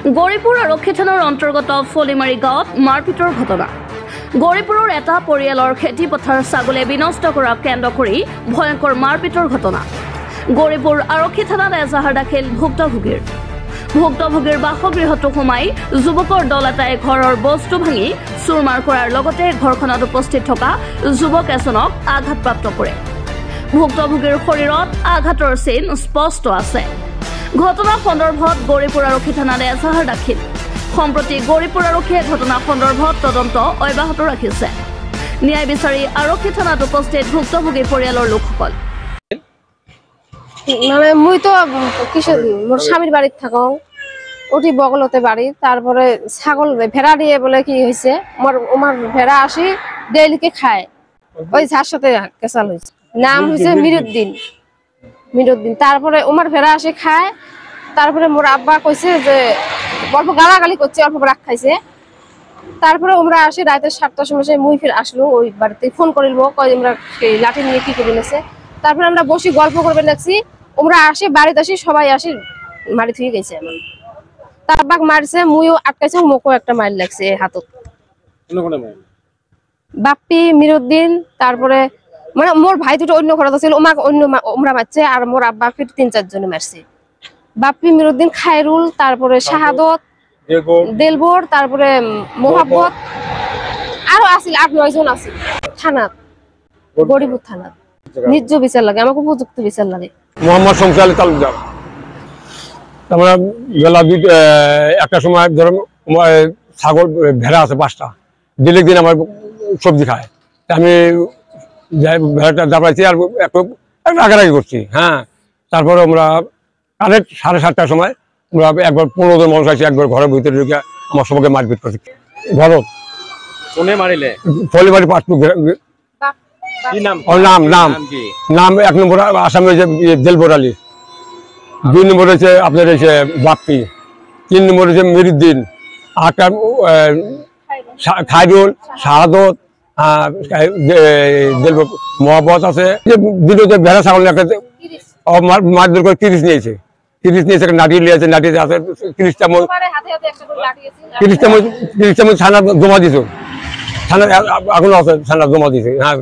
গৌৰীপুৰ আৰক্ষী থানাৰ অন্তৰ্গত ফলিমাৰী গাঁৱত মাৰপিটৰ ঘটনা। গৌৰীপুৰৰ এটা পৰিয়ালৰ খেতি পথাৰ ছাগলীয়ে বিনষ্ট কৰাক কেন্দ্ৰ কৰি ভয়ংকৰ মাৰপিটৰ ঘটনা। গৌৰীপুৰ আৰক্ষী থানাত এজাহাৰ দাখিল ভুক্তভোগীৰ বাসগৃহটো সোমাই যুৱকৰ দল এটাই ঘৰৰ বস্তু ভাঙি চুৰমাৰ কৰাৰ লগতে ঘৰখনত উপস্থিত থকা যুৱক এজনক আঘাতপ্ৰাপ্ত কৰে। ভুক্তভোগীৰ শৰীৰত আঘাতৰ চিন স্পষ্ট আছে। ঘটনা সন্দৰ্ভত গৌৰীপুৰ আৰক্ষী থানাত এজাহাৰ দাখিল। সম্প্ৰতি গৌৰীপুৰ আৰক্ষীয়ে ঘটনা সন্দৰ্ভত তদন্ত অব্যাহত ৰাখিছে। ন্যায় বিচাৰি আৰক্ষী থানাত উপস্থিত ভুক্তভোগী পৰিয়ালৰ লোকসকল। মানে মই তো কিসে মোর স্বামীর বাড়িতে থাকো, ওটি বগলতে বাড়ি। তারপরে ছাগল ভেড়া দিয়ে বলে কি হয়েছে, আমার ভেড়া আসি ডেইলিকে খায়, ওই যার সাথে কেসাল হয়েছে। নাম হয়েছে মিরুদ্দিন। তারপরে আমার ভেড়া আসি খায়। তারপরে মোর আব্বা কইছে যে অল্প গালাগালি করছে, অল্প রাগ খাইছে। তারপরে আমরা আসি রাতে 7টার সময় মুই ফির আসলো ওই বাড়িতে, ফোন করিল কই আমরা লাঠি নিয়ে কি করে নেছে। তারপরে আমরা বসে গল্প করবে লাগছি। আমরা আসি বাড়িতে আসি সবাই আসি মারি থুয়ে গেছে। আমার তার আব্বাক মারছে, মুইও আটকাইছে, মোকও একটা মার লাগছে হাতত। বাপ্পি মিরুদ্দিন, তারপরে মানে মোর ভাই দুটো অন্য ঘরে ছিল, ওমাকে অন্য ওমরা মারছে। আর মোর আব্বা ফির 3-4 জনে মারছে। বাপ্পি মিরুদ্দিন, খায়রুল, তারপরে শাহাদত, দেলবর, তারপরে মোহাব্বত, আরো আছিল 8-9 জন আছিল। থানাত গরিপুর থানাত নিজ বিচার লাগে, আমাকে উপযুক্ত বিচার লাগে। মোহাম্মদ শমসুল আলী তালুকদার। আমরা বেলা একটা সময় ধরো ছাগল ভেড়া আছে 5টা, দিলেক দিন আমার সবজি খায়। আমি ভেড়াটা দাবাইছি আর একটু রাগারাগি করছি। হ্যাঁ, তারপরে আমরা 7:30টার সময় আমরা একবার 15 জন মানুষ আছি, একবার ঘরের ভিতরে ঢুকে আমার সবাইকে মারপিট করছি। ঘরত কোনে মারিলে? ফলিমারি পাঁচটু। নাম 1 নম্বর আসামি হয়েছে দেলবর আলী, 2 নম্বর হয়েছে আপনার হয়েছে বাপ্পি, 3 নম্বর হয়েছে মিরুদ্দিন, 8টা খায়রুল, শাহাদত, দেলবর, মোহাব্বত আছে। দিনে ভেড়া ছাগল একটা মারধর করে 30 নিয়েছে, 30 নিয়েছে, নাটি নিয়েছে, নাটিতে আছে 30টা থানা জমা দিয়েছে। থানা এখনো আছে, থানা জমা দিয়েছে। হ্যাঁ,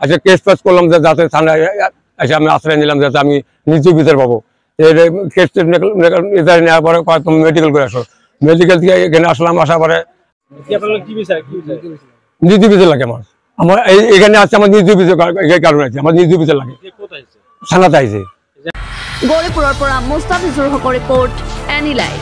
আচ্ছা কেস পেস করলাম যে যাতে থানায় এসে আমি আশ্রয় নিলাম যাতে আমি নির্দিষ্ট বিচার পাবো। কেস নেওয়ার পরে তুমি মেডিকেল করে আসো। মেডিকেল থেকে এখানে আসলাম, আসার পরে নির্দিষ্ট বিচার লাগে আমার। আমার এখানে আসছে আমার নির্দিষ্ট বিচার কারণ আছে, আমার নির্দিষ্ট বিচার লাগে। থানাতে আইছে। গৌৰীপুৰৰ পৰা মুস্তাফিজুৰ হকৰ ৰিপৰ্ট, এনি লাইভ।